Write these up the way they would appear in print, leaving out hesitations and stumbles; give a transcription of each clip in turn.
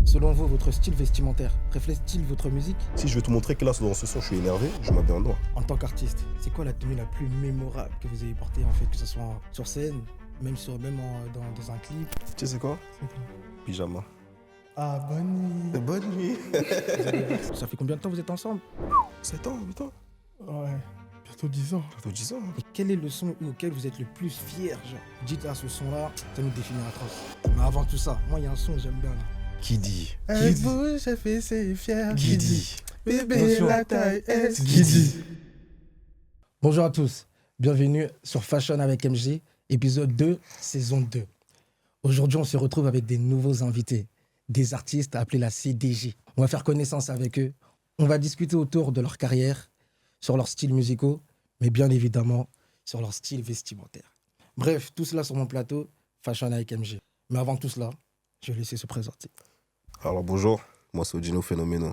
Selon vous, votre style vestimentaire reflète-t-il votre musique? Si je veux te montrer que là, dans ce son, je suis énervé, je m'habille en noir. En tant qu'artiste, c'est quoi la tenue la plus mémorable que vous ayez portée en fait, que ce soit sur scène, dans un clip? Tu sais c'est quoi? C'est quoi? Pyjama. Ah, bonne nuit. Bonne nuit. Ça fait combien de temps vous êtes ensemble? 7 ans, 8 ans. Ouais, bientôt 10 ans. Bientôt 10 ans. Et quel est le son auquel vous êtes le plus fier, genre? Dites à ce son-là, ça nous définira trop. Mais avant tout ça, moi il y a un son que j'aime bien là. Qui dit? Elle bouge, elle fait ses fiers. Qui dit? Bébé, Attention. la taille est. Qui dit? Bonjour à tous, bienvenue sur Fashion avec MJ, épisode 2, saison 2. Aujourd'hui, on se retrouve avec des nouveaux invités, des artistes appelés la CDG. On va faire connaissance avec eux, on va discuter autour de leur carrière, sur leurs styles musicaux, mais bien évidemment, sur leur style vestimentaire. Bref, tout cela sur mon plateau, Fashion avec MJ. Mais avant tout cela, je vais laisser se présenter. Alors bonjour, moi c'est Odino Phénoméno.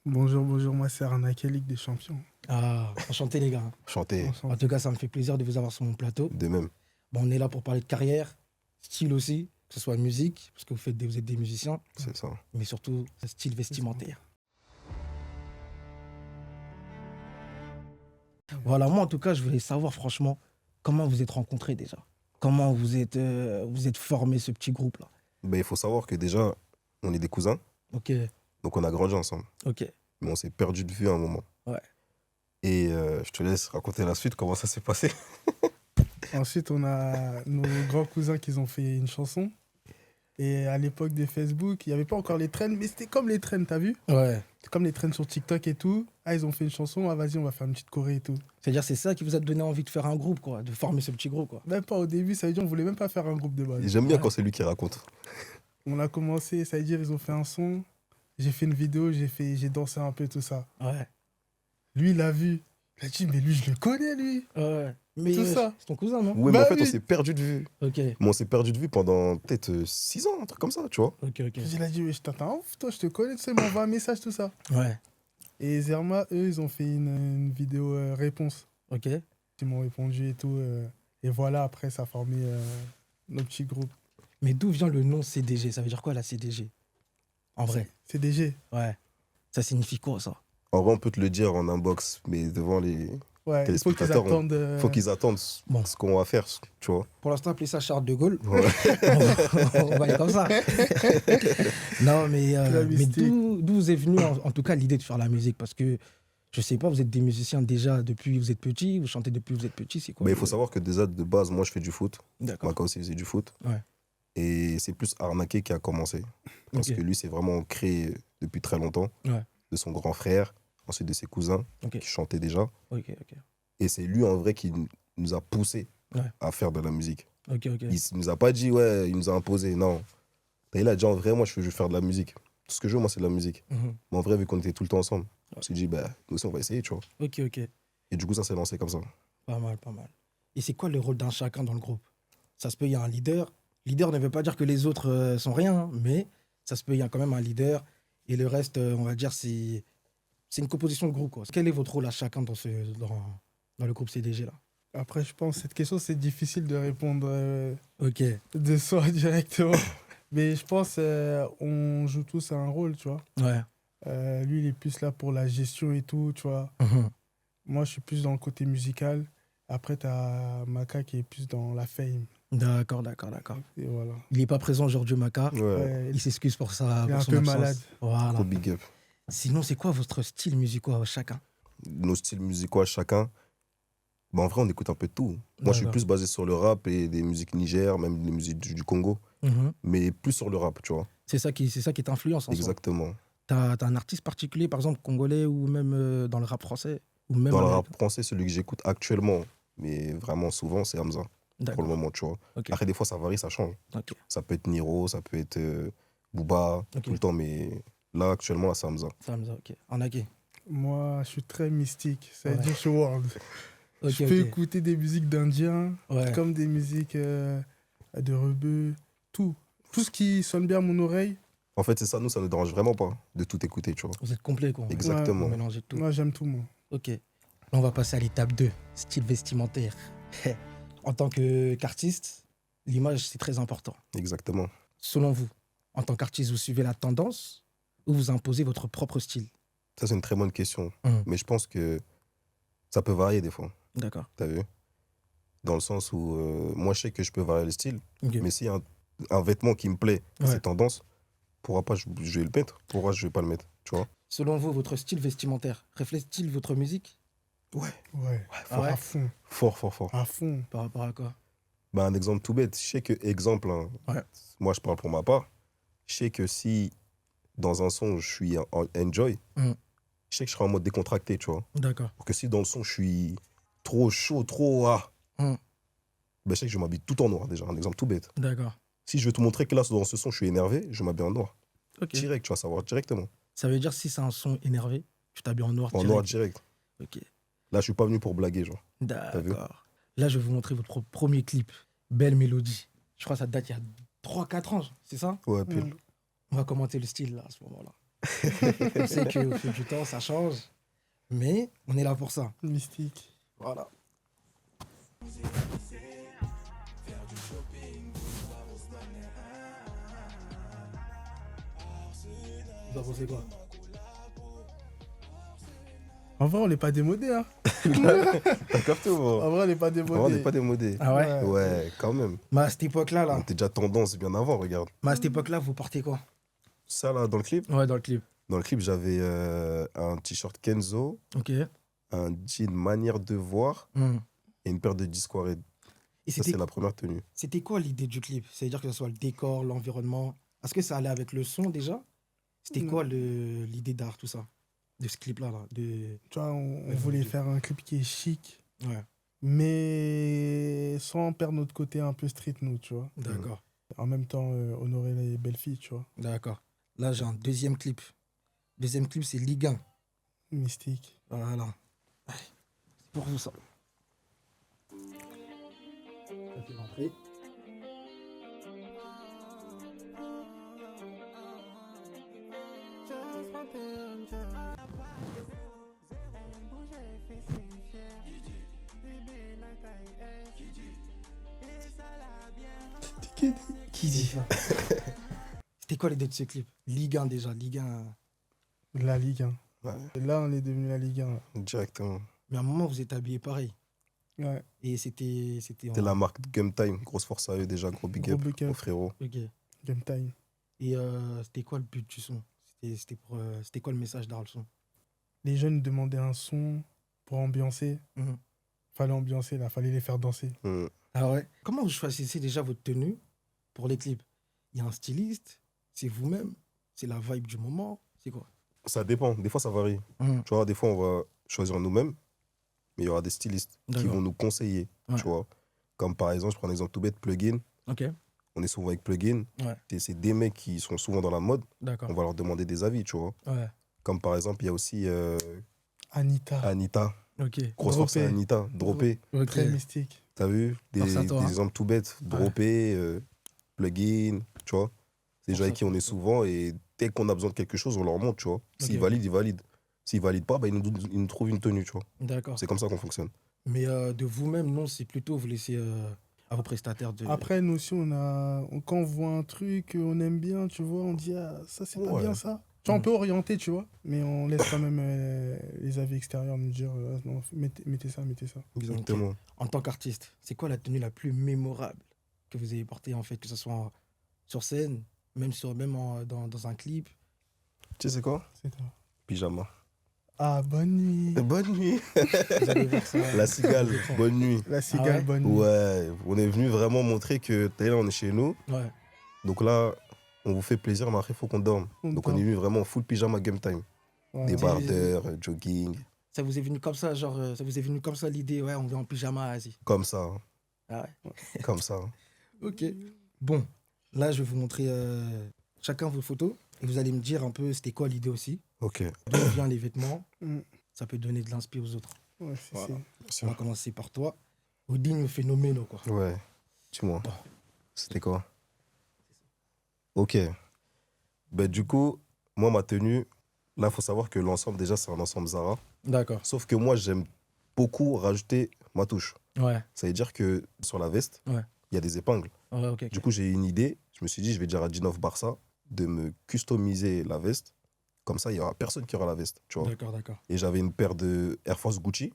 Bonjour, moi c'est Arnaquet, Ligue des Champions. Ah, enchanté les gars. Chanté, Enchanté. En tout cas, ça me fait plaisir de vous avoir sur mon plateau. de même. Bon, on est là pour parler de carrière, style aussi, que ce soit musique, parce que vous êtes des musiciens, C'est ça. mais surtout style vestimentaire. Voilà, moi en tout cas, je voulais savoir franchement comment vous êtes rencontrés déjà. Comment vous êtes formé ce petit groupe là. Ben, il faut savoir que déjà, on est des cousins, Ok, donc on a grandi ensemble. ok. Mais on s'est perdu de vue à un moment. Ouais. Et je te laisse raconter la suite, comment ça s'est passé. Ensuite, on a nos grands cousins qui ont fait une chanson. Et à l'époque de Facebook, il n'y avait pas encore les trends, mais c'était comme les trends, t'as vu? Ouais. C'était comme les trends sur TikTok et tout. Ah, ils ont fait une chanson, ah vas-y, on va faire une petite choré et tout. C'est-à-dire c'est ça qui vous a donné envie de faire un groupe, quoi, de former ce petit groupe, quoi. Même pas au début, ça veut dire on voulait même pas faire un groupe de Et base. j'aime bien Ouais. quand c'est lui qui raconte. On a commencé, ça veut dire ils ont fait un son. J'ai fait une vidéo, j'ai dansé un peu, tout ça. Ouais. Lui, il a vu. Il a dit, mais lui, je le connais, lui. Ouais. Mais Tout ça. c'est ton cousin, non? Ouais, Bah mais en fait, oui. on s'est perdu de vue. Ok, Mais on s'est perdu de vue pendant peut-être 6 ans, un truc comme ça, tu vois. ok. Il a dit, mais je t'attends, toi, je te connais, tu sais, il m'envoie un message, tout ça. Ouais, Et Zerma, eux, ils ont fait une vidéo réponse. ok. Ils m'ont répondu et tout. Et voilà, après, ça a formé notre petit groupe. Mais d'où vient le nom CDG? Ça veut dire quoi la CDG? En vrai, CDG. ouais. Ça signifie quoi ça? En vrai, on peut te le dire en inbox, mais devant les. Ouais, il faut qu'ils Téléspectateurs, attendent. Faut qu'ils attendent Bon. ce qu'on va faire, tu vois. Pour l'instant, appelez ça Charles de Gaulle. Ouais. On va aller comme ça. Non, mais mystique. d'où vous est venue en tout cas l'idée de faire la musique? Parce que je sais pas, vous êtes des musiciens déjà depuis que vous êtes petits, vous chantez depuis que vous êtes petits, c'est quoi? Mais il faut savoir que déjà, de base, moi, je fais du foot. D'accord. Maka aussi faisait du foot. Ouais. Et c'est plus Arnaqué qui a commencé. Parce Ok. que lui, c'est vraiment créé depuis très longtemps. Ouais. De son grand frère, ensuite de ses cousins, Ok, qui chantaient déjà. ok. Et c'est lui, en vrai, qui nous a poussé Ouais. à faire de la musique. Ok. Il nous a pas dit, ouais, il nous a imposé, non. Il a dit, en vrai, moi, je veux faire de la musique. Tout ce que je veux, moi, c'est de la musique. Mhm. Mais en vrai, vu qu'on était tout le temps ensemble, on s'est dit, bah, nous aussi, on va essayer, tu vois. Ok. Et du coup, ça s'est lancé comme ça. Pas mal. Et c'est quoi le rôle d'un chacun dans le groupe? Ça se peut, il y a un leader. Leader ne veut pas dire que les autres sont rien, hein, mais ça se peut, il y a quand même un leader. Et le reste, on va dire, c'est une composition de groupe, quoi. Quel est votre rôle à chacun dans le groupe CDG, là? Après, je pense cette question, c'est difficile de répondre Ok. de soi directement. Mais je pense on joue tous un rôle, tu vois. Ouais. Lui, il est plus là pour la gestion et tout, tu vois. Mhm. Moi, je suis plus dans le côté musical. Après, tu as Maka qui est plus dans la fame. D'accord. Et voilà. Il n'est pas présent aujourd'hui, Maka. Ouais, Ouais, Il s'excuse pour ça. il est pour un son peu absence. malade. Voilà. trop big up. Sinon, c'est quoi votre style musical à chacun? Nos styles musicaux à chacun, bah, en vrai, on écoute un peu de tout. Moi, je suis D'accord. plus basé sur le rap et des musiques Niger, même des musiques du Congo, Mhm. mais plus sur le rap, tu vois. C'est ça qui t'influence en soi. Exactement. T'as un artiste particulier, par exemple, congolais ou même dans le rap français ou même Dans le avec- rap français, celui que j'écoute actuellement, mais vraiment souvent, c'est Hamza, pour le D'accord. moment, tu vois. Ok. Après, des fois, ça varie, ça change. Ok. Ça peut être Niro, ça peut être Booba, Ok. tout le temps, mais là, actuellement, là, c'est Hamza. Hamza, ok. Anaké. Moi, je suis très mystique. Ça veut Ouais. dire je suis world. Ok, Je peux ok. écouter des musiques d'indiens, Ouais. comme des musiques de rebeux, tout. Tout ce qui sonne bien à mon oreille, En fait, c'est ça, nous, ça ne dérange vraiment pas de tout écouter, tu vois. Vous êtes complet, quoi. Exactement. Vous mélangez tout. moi, j'aime tout, moi. Ok. Là, on va passer à l'étape 2, style vestimentaire. En tant qu'artiste, l'image, c'est très important. Exactement. Selon vous, En tant qu'artiste, vous suivez la tendance ou vous imposez votre propre style? Ça, c'est une très bonne question. Mhm. Mais je pense que ça peut varier des fois. D'accord. T'as vu? Dans le sens où moi, je sais que je peux varier le style. Ok. Mais s'il y a un vêtement qui me plaît, Ouais. c'est tendance, pourquoi pas je vais le mettre? Pourquoi je vais pas le mettre? Tu vois? Selon vous, votre style vestimentaire reflète-t-il votre musique? Ouais. Ouais, Ah ouais? à fond, Fort, fort, fort. à fond. Par rapport à quoi? Bah, un exemple tout bête. Je sais que, exemple, hein, Ouais. moi, je parle pour ma part. Je sais que si dans un son, je suis en enjoy, Mhm. je sais que je serai en mode décontracté, tu vois. D'accord. Pour que si dans le son, je suis trop chaud, trop Mhm. ben, je sais que je m'habille tout en noir déjà. Un exemple tout bête. D'accord. Si je veux te montrer que là, dans ce son, je suis énervé, je m'habille en noir. Ok. Direct, tu vas savoir directement. Ça veut dire si c'est un son énervé, tu t'habilles en noir En direct. noir direct. Ok. Là, je suis pas venu pour blaguer, genre. vu? D'accord. Là, je vais vous montrer votre premier clip. Belle Mélodie. Je crois que ça date il y a 3-4 ans, c'est ça? Ouais, pile. Mm. On va commenter le style là, à ce moment-là. Je sais qu'au fil du temps, ça change. Mais on est là pour ça. Mystique. Voilà. Vous en pensez quoi? En vrai, on n'est pas démodé, hein. T'as capté, En moi? vrai, on n'est pas démodé. On n'est pas démodé. Ah ouais? Ouais, quand même. Mais à cette époque-là, On était déjà tendance bien avant, regarde. Mais à cette époque-là, vous portez quoi? Ça, là, dans le clip, Ouais, dans le clip. j'avais un t-shirt Kenzo, Ok. un jean manière de voir Hmm. et une paire de Discord. Et Ça, c'est la première tenue. c'était quoi l'idée du clip? C'est-à-dire que ce soit le décor, l'environnement. Est-ce que ça allait avec le son déjà? C'était Non. quoi l'idée d'art, tout ça? De ce clip-là, là, de... Tu vois, on voulait faire un clip qui est chic, Ouais, mais sans perdre notre côté un peu street, nous, tu vois. d'accord, En même temps, honorer les belles filles, tu vois. d'accord. Là, j'ai un deuxième clip. Deuxième clip, c'est Ligue 1. Mystique. Voilà. Ouais, c'est pour vous, ça. Ça fait rentrer. Qui dit ça? C'était quoi l'idée de ce clip? Ligue 1 déjà, Ligue 1. La Ligue 1. Ouais, Et là, on est devenu la Ligue 1. Là. directement. Mais à un moment, vous êtes habillés pareil. Ouais, Et c'était C'était la marque Game Time. Grosse force à eux déjà. Gros big Gros up big up. aux frérots. Ok. game time. Et c'était quoi le but du son? C'était quoi le message derrière le son? Les jeunes demandaient un son pour ambiancer. Mhm. Fallait ambiancer, là. Fallait les faire danser. Ah ouais. Comment vous choisissez déjà votre tenue pour les clips? Il y a un styliste? C'est vous-même? C'est la vibe du moment? C'est quoi? Ça dépend. Des fois, ça varie. Mhm. Tu vois, des fois, on va choisir nous-mêmes, mais il y aura des stylistes qui D'accord. vont nous conseiller. Ouais. Tu vois. Comme par exemple, je prends un exemple tout bête, Plugin. Ok, On est souvent avec Plugin. Ouais. Et c'est des mecs qui sont souvent dans la mode. d'accord. On va leur demander des avis, tu vois. Ouais, Comme par exemple, il y a aussi Anita. Anita. ok. Grosse force à Dropé. Anita. Droppé. Ok. Très mystique. T'as vu Force à des toi, hein. exemples tout bêtes. Droppé, Plugin, tu vois. C'est des gens Force avec à qui on toi. est souvent et dès qu'on a besoin de quelque chose, on leur montre, tu vois. S'ils Ok. valident, ils valident. S'ils valident pas, bah, ils nous trouvent une tenue, tu vois. D'accord. C'est comme ça qu'on fonctionne. Mais de vous-même, non, c'est plutôt vous laissez à vos prestataires de... Après, nous aussi, quand on voit un truc, on aime bien, tu vois, on dit, ah, ça, c'est pas Ouais. bien ça. Tu vois, on peut orienter, tu vois, mais on laisse quand même les avis extérieurs nous dire, ah, non, mettez ça, mettez ça. Exactement. En tant qu'artiste, c'est quoi la tenue la plus mémorable que vous ayez portée, en fait, que ce soit sur scène, même dans un clip? Tu sais quoi? C'est ça. Pyjama. Ah, bonne nuit. Bonne nuit. Vous allez voir ça. La cigale, bonne nuit. La cigale, ouais bonne nuit. Ouais, on est venu vraiment montrer que là, on est chez nous. Ouais. Donc là, on vous fait plaisir, mais après, il faut qu'on dorme. On Donc dort. on est venu vraiment full pyjama game time. Ouais. Des C'est- bardeurs, jogging, Ça vous est venu comme ça, genre, ça vous est venu comme ça l'idée, ouais, on vient en pyjama, vas-y. comme ça. Hein. Ah ouais. Comme ça. Hein. Ok. Bon, là, je vais vous montrer chacun vos photos et vous allez me dire un peu c'était quoi l'idée aussi, Ok. d'où viennent les vêtements. Mm. Ça peut donner de l'inspi aux autres. Ouais, Voilà. Bien On sûr. va commencer par toi. Odin phénoménal, quoi. Ouais. Dis-moi. Bon. C'était quoi? Ok. Ben, du coup, moi, ma tenue, là, il faut savoir que l'ensemble, déjà, c'est un ensemble Zara. D'accord. Sauf que moi, j'aime beaucoup rajouter ma touche. Ouais. Ça veut dire que sur la veste, il Ouais. y a des épingles. Ouais, ok. Du coup, j'ai eu une idée. Je me suis dit, je vais dire à Ginov Barça de me customiser la veste. Comme ça, il n'y aura personne qui aura la veste, tu vois. D'accord. Et j'avais une paire de Air Force Gucci,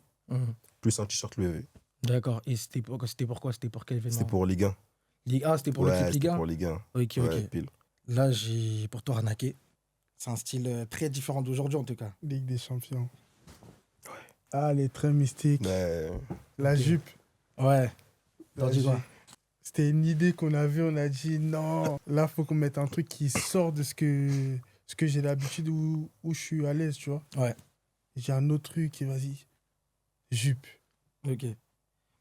plus un t-shirt Louis V. D'accord. Et c'était pour quoi? C'était pour quel événement? C'était pour Ligue 1. Ah, c'était pour l'équipe Ligue 1? pour Ligue 1. Ok. Ouais, pile. Là, j'ai pour toi arnaqué. C'est un style très différent d'aujourd'hui, en tout cas. Ligue des Champions. Ah, les traits mystiques. La jupe. Ouais. La T'as dit quoi? C'était une idée qu'on avait, on a dit non, là, faut qu'on mette un truc qui sort de ce que j'ai l'habitude où je suis à l'aise, tu vois. Ouais. J'ai un autre truc et vas-y, jupe. Ok.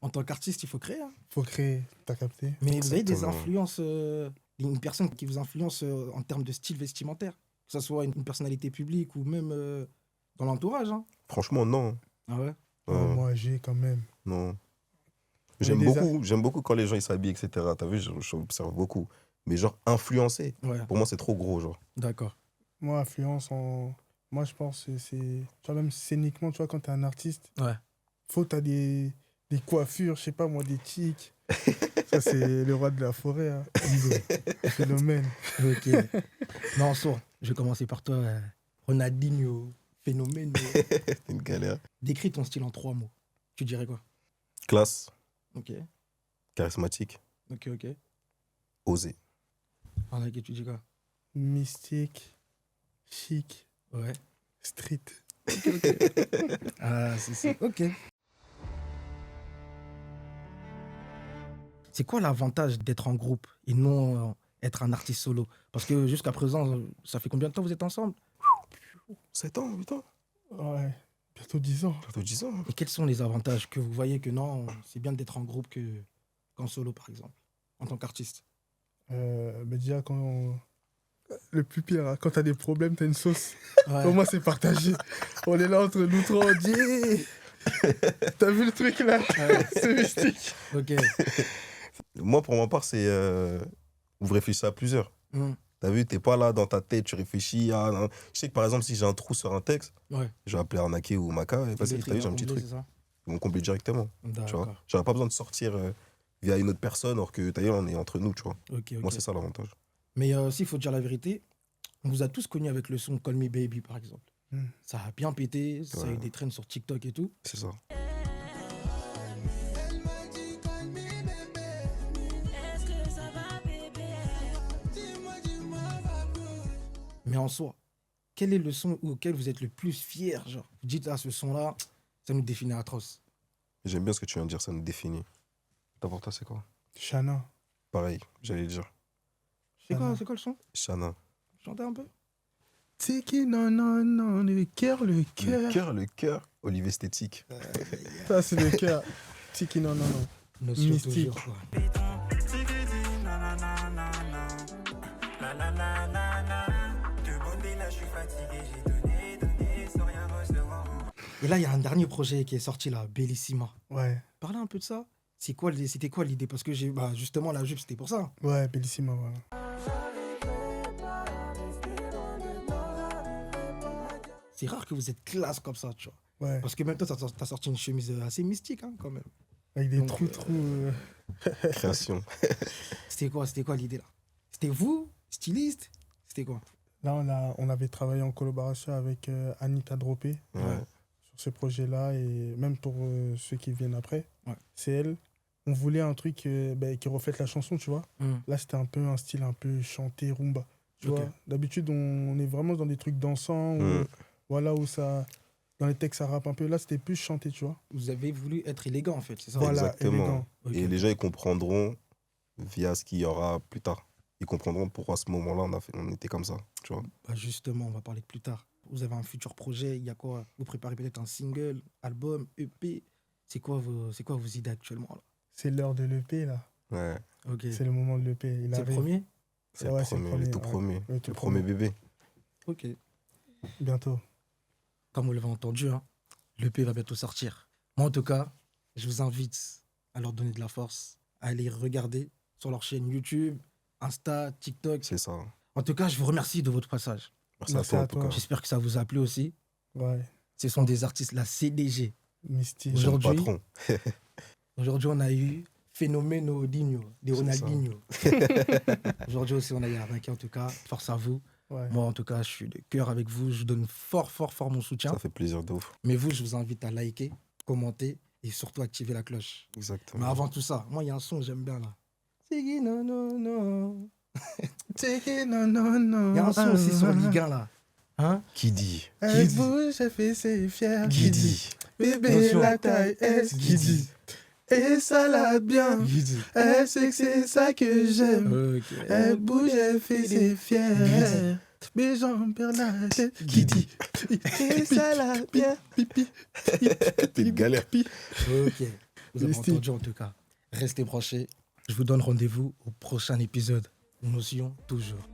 En tant qu'artiste, il faut créer. Hein. Faut créer, t'as capté. Mais vous avez des Exactement. influences, une personne qui vous influence en termes de style vestimentaire, que ce soit une personnalité publique ou même dans l'entourage. Hein. Franchement, non. Ah ouais? Moi, j'ai quand même. Non. Mais J'aime beaucoup quand les gens ils s'habillent, etc. T'as vu, j'observe beaucoup. Mais genre, influencer, Ouais, pour moi, c'est trop gros, genre. d'accord. Moi, influence en. Moi, je pense que c'est. Tu vois, même scéniquement, tu vois, quand t'es un artiste, Ouais. faut que t'as des coiffures, je sais pas moi, des tics. Ça, c'est le roi de la forêt, hein. Phénomène. Ok. Non, sourd. Je vais commencer par toi. Ronaldinho, phénomène. C'est une galère. Décris ton style en 3 mots. Tu dirais quoi? Classe, Ok. charismatique, Ok. osé. Ok, tu dis quoi? Mystique, chic, Ouais. street. Ah, c'est. Ok. C'est quoi l'avantage d'être en groupe et non être un artiste solo? Parce que jusqu'à présent, ça fait combien de temps vous êtes ensemble? 7 ans, 8 ans, Ouais, bientôt 10 ans. bientôt 10 ans. Et quels sont les avantages que vous voyez que non, c'est bien d'être en groupe qu'en solo, par exemple, en tant qu'artiste? Mais déjà, le plus pire, hein, quand t'as des problèmes, t'as une sauce. Ouais. Au moins, c'est partagé. On est là entre nous trois, on dit hey, t'as vu le truc là? C'est mystique. Ok. Moi, pour ma part, c'est. Vous réfléchissez à plusieurs. T'as vu, t'es pas là dans ta tête, tu réfléchis à. Je sais que par exemple, si j'ai un trou sur un texte, Ouais. je vais appeler Arnaqué ou Maka, et vas-y, t'as vu, j'ai un petit truc. C'est ça? Ils vont combler directement. Tu vois. D'accord. J'aurais pas besoin de sortir via une autre personne, alors que t'as vu, on est entre nous, tu vois. Ok. Moi, c'est ça l'avantage. Mais aussi, il faut dire la vérité, on vous a tous connus avec le son Call Me Baby, par exemple. Ça a bien pété, ça a eu des trends sur TikTok et tout. C'est ça. Mais en soi, quel est le son auquel vous êtes le plus fier? Genre, vous dites, ah, ce son-là, ça nous définit atroce. J'aime bien ce que tu viens de dire, ça nous définit. Pour toi, c'est quoi? Shana. Pareil, j'allais le dire. C'est quoi le son? Shana. Chantez un peu. Tiki, non, le cœur. Le cœur. Olivier Esthétique. Ça, c'est le cœur. Tiki, non. Notion Mystique. toujours, quoi. Et là, il y a un dernier projet qui est sorti là, Bellissima. Ouais, Parlez un peu de ça. C'était quoi l'idée? Parce que justement, la jupe, c'était pour ça. ouais, Bellissima, voilà. C'est rare que vous êtes classe comme ça, tu vois. Ouais, Parce que même toi, t'as sorti une chemise assez mystique, hein, quand même. avec des Donc, trous. Création. C'était quoi l'idée là? C'était vous, styliste? C'était quoi? Là, on avait travaillé en collaboration avec Anita Dropé Ouais. sur ce projet-là et même pour ceux qui viennent après. Ouais. C'est elle. On voulait un truc qui reflète la chanson, tu vois. Là, c'était un peu un style un peu chanté, rumba. Tu Ok. vois. D'habitude, on est vraiment dans des trucs dansants, où, voilà, où ça, dans les textes, ça rappe un peu. Là, c'était plus chanté, tu vois. Vous avez voulu être élégant en fait, c'est ça? Voilà, Exactement. élégant. Ok. Et les gens, ils comprendront via ce qu'il y aura plus tard. Ils comprendront pourquoi à ce moment-là, on était comme ça, tu vois. Bah justement, on va parler plus tard. Vous avez un futur projet, il y a quoi? Vous préparez peut-être un single, album, EP. C'est quoi vos idées actuellement là? C'est l'heure de l'EP, là. Ouais. Ok. C'est le moment de l'EP. C'est le arrive. premier? C'est Ouais, le c'est le premier, le tout ouais. premier. Le tout Le premier bébé. Ok. Bientôt. Comme vous l'avez entendu, hein, l'EP va bientôt sortir. Moi, en tout cas, je vous invite à leur donner de la force, à aller regarder sur leur chaîne YouTube, Insta, TikTok. C'est ça. En tout cas, je vous remercie de votre passage. Merci Merci à toi, à en tout toi. cas. J'espère que ça vous a plu aussi. Ouais. Ce sont des artistes, la CDG. Mystique. Jeune Aujourd'hui- patron. Aujourd'hui, on a eu Phénoménodinho, des C'est Ronaldinho. Aujourd'hui aussi, on a Yarinki, en tout cas. Force à vous. Ouais. Moi, en tout cas, je suis de cœur avec vous. Je vous donne fort mon soutien. Ça fait plaisir de ouf. Mais vous, je vous invite à liker, commenter et surtout activer la cloche. Exactement. Mais avant tout ça, moi, il y a un son que j'aime bien là. Tigui, non, non, non. Il y a un son aussi sur Ligue 1 là. Hein? Qui dit Elle dit bouge, elle fait ses fiers. Qui dit Bébé, Attention. la taille S. Qui dit? Et ça l'a bien. Qui dit? Elle sait que c'est ça que j'aime. Ok. Elle bouge, elle fait ses fiers. Mes jambes perdent la tête. Qui dit? Et ça l'a bien. Pipi. T'es une galère. Ok. Vous avez Mystique. entendu en tout cas. Restez branchés. Je vous donne rendez-vous au prochain épisode. Notion toujours.